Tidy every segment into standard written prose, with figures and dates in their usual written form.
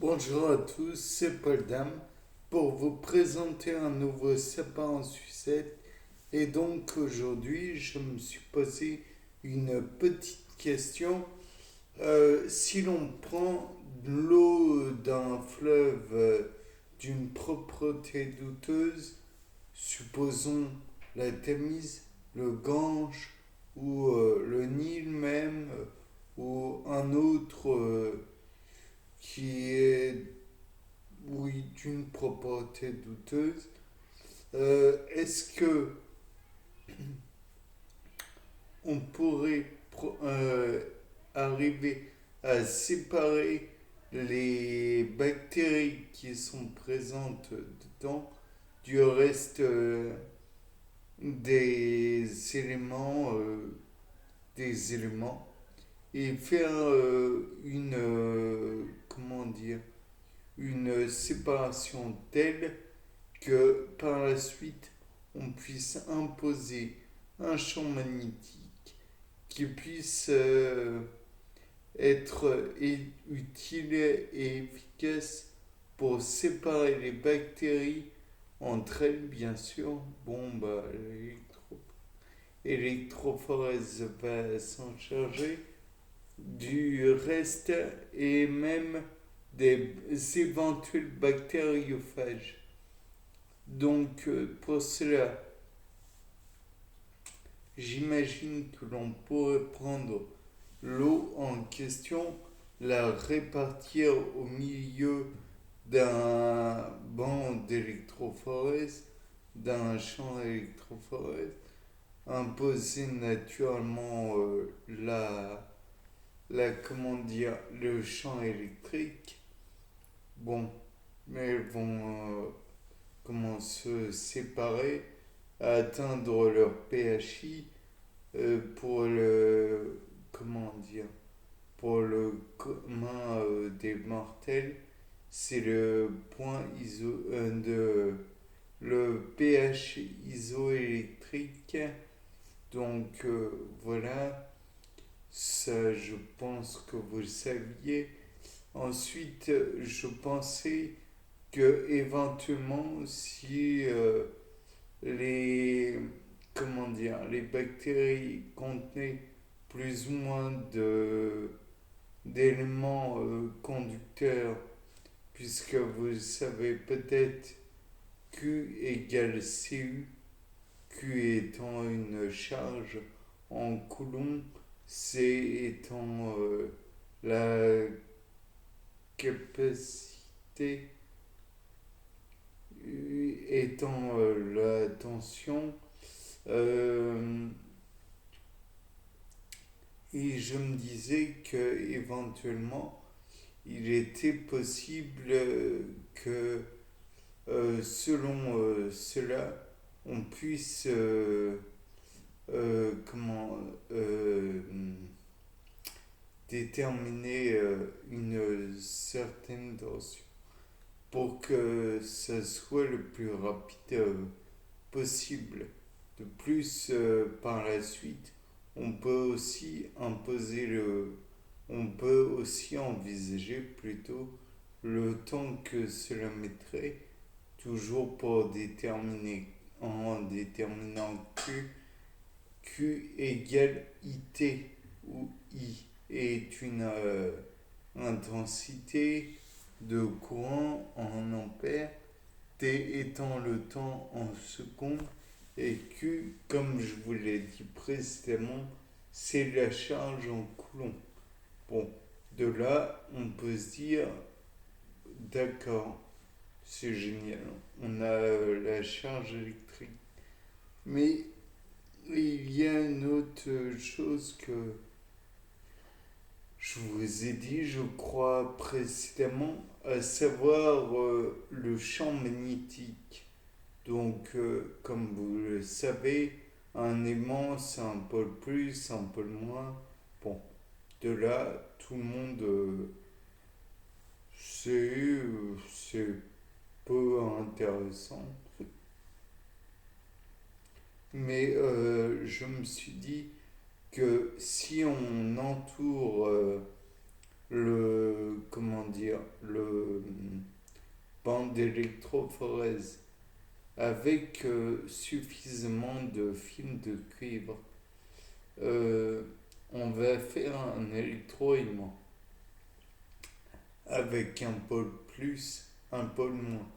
Bonjour à tous, c'est Paul Dam pour vous présenter un nouveau sapin en sucette. Et donc aujourd'hui, je me suis posé une petite question. Si l'on prend de l'eau d'un fleuve d'une propreté douteuse, supposons la Tamise, le Gange ou le Nil même, ou un autre qui est oui, d'une propreté douteuse. Est-ce que on pourrait arriver à séparer les bactéries qui sont présentes dedans du reste des éléments et faire comment dire, une séparation telle que par la suite on puisse imposer un champ magnétique qui puisse être utile et efficace pour séparer les bactéries entre elles, bien sûr. Bon, bah, l'électrophorèse va s'en charger du reste et même des éventuels bactériophages. Donc, pour cela, j'imagine que l'on pourrait prendre l'eau en question, la répartir au milieu d'un banc d'électrophorèse, d'un champ électrophorèse, imposer naturellement comment dire, le champ électrique. Bon, mais elles vont comment se séparer, atteindre leur PHI pour le comment dire, pour le commun des mortels, c'est le point de le pH isoélectrique. Donc voilà, ça je pense que vous le saviez. Ensuite, je pensais que éventuellement, si les comment dire, les bactéries contenaient plus ou moins d'éléments conducteurs, puisque vous savez peut-être Q égale Cu, Q étant une charge en coulomb, C étant la capacité, étant la tension. Euh, et je me disais que éventuellement il était possible que selon cela on puisse comment déterminer une certaine tension pour que ça soit le plus rapide possible. De plus, par la suite, on peut aussi imposer on peut aussi envisager plutôt le temps que cela mettrait, toujours pour déterminer, en déterminant Q égale IT, où I est une intensité de courant en ampères, T étant le temps en secondes, et Q, comme je vous l'ai dit précédemment, c'est la charge en coulomb. Bon, de là, on peut se dire, d'accord, c'est génial, on a la charge électrique. Mais il y a une autre chose que je vous ai dit, je crois précédemment, à savoir le champ magnétique. Donc, comme vous le savez, un aimant, c'est un pôle plus, un pôle moins. Bon, de là, tout le monde c'est peu intéressant. Mais je me suis dit que si on entoure le banc d'électrophorèse avec suffisamment de fils de cuivre, euh, on va faire un électroaimant avec un pôle plus, un pôle moins,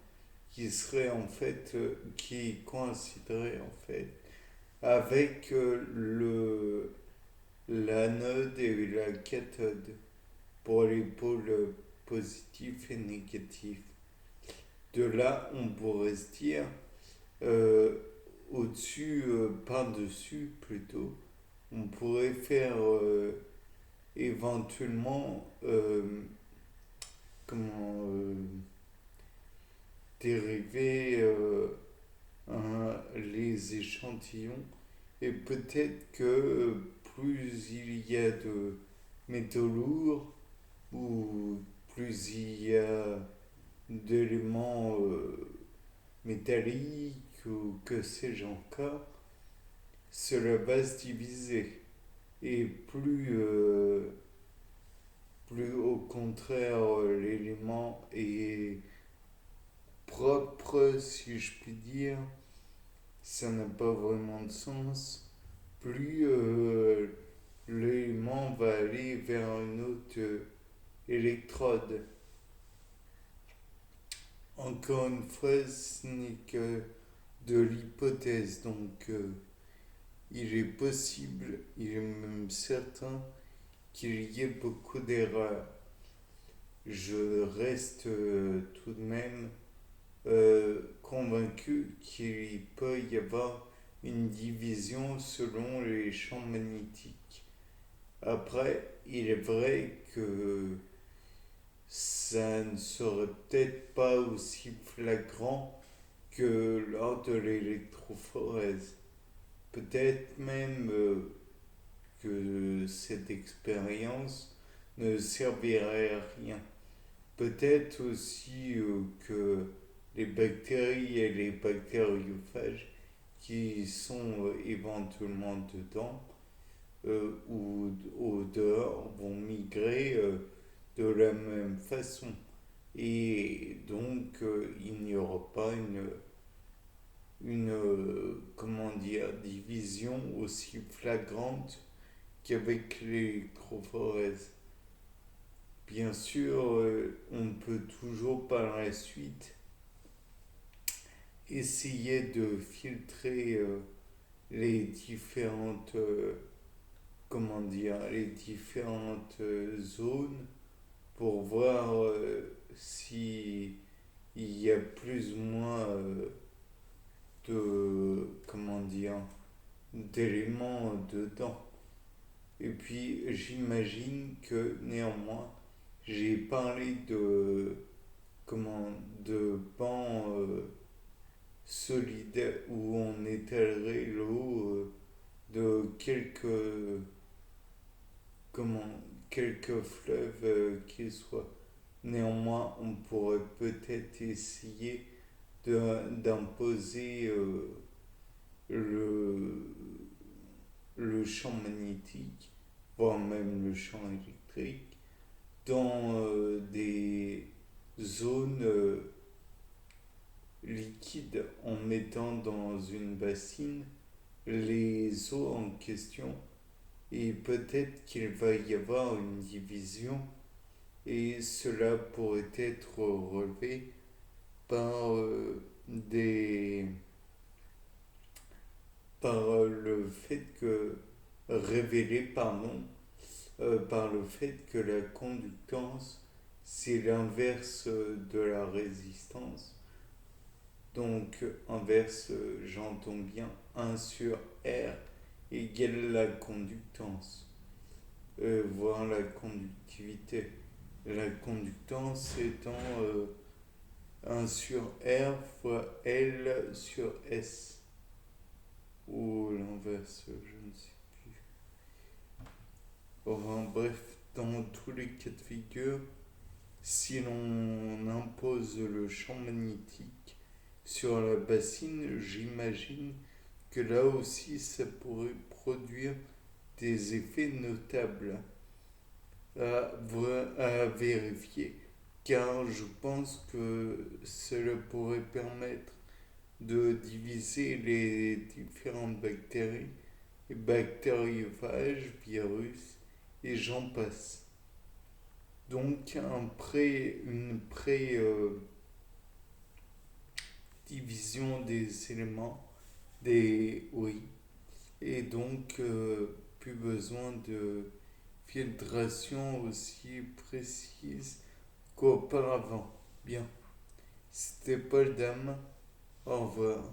qui serait en fait, qui coïnciderait en fait avec l'anode et la cathode pour les pôles positifs et négatifs. De là, on pourrait se dire, euh, au-dessus, par-dessus plutôt, on pourrait faire éventuellement comment dériver les échantillons et peut-être que plus il y a de métaux lourds ou plus il y a d'éléments métalliques ou que sais-je encore, cela va se diviser. Et plus au contraire l'élément est propre, si je puis dire, ça n'a pas vraiment de sens, plus l'élément va aller vers une autre électrode. Encore une fois, ce n'est que de l'hypothèse, donc il est possible, il est même certain qu'il y ait beaucoup d'erreurs. Je reste tout de même convaincu qu'il peut y avoir une division selon les champs magnétiques. Après, il est vrai que ça ne serait peut-être pas aussi flagrant que lors de l'électrophorèse. Peut-être même que cette expérience ne servirait à rien. Peut-être aussi que les bactéries et les bactériophages qui sont éventuellement dedans ou au dehors vont migrer de la même façon. Et donc, il n'y aura pas comment dire, division aussi flagrante qu'avec l'électrophorèse. Bien sûr, on peut toujours par la suite essayer de filtrer les différentes, comment dire, les différentes zones pour voir si il y a plus ou moins de, comment dire, d'éléments dedans. Et puis j'imagine que néanmoins, j'ai parlé comment, de pans solides où on étalerait l'eau de comment, quelques fleuves qu'ils soient. Néanmoins, on pourrait peut-être essayer d'imposer le, le champ magnétique, voire même le champ électrique, dans des zones liquides en mettant dans une bassine les eaux en question et peut-être qu'il va y avoir une division et cela pourrait être relevé par des par le fait que révélé pardon par le fait que la conductance c'est l'inverse de la résistance. Donc inverse, j'entends bien 1 sur R égale la conductance, voire la conductivité. La conductance étant 1 sur R fois L sur S. Ou l'inverse, je ne sais plus. Enfin bref, dans tous les cas de figure, si l'on impose le champ magnétique sur la bassine, j'imagine que là aussi ça pourrait produire des effets notables. à vérifier, car je pense que cela pourrait permettre de diviser les différentes bactéries, les bactériophages, virus, et j'en passe. Donc une pré-division des éléments, oui, et donc plus besoin de filtration aussi précise qu'auparavant. Bien, c'était Paul Dame, au revoir.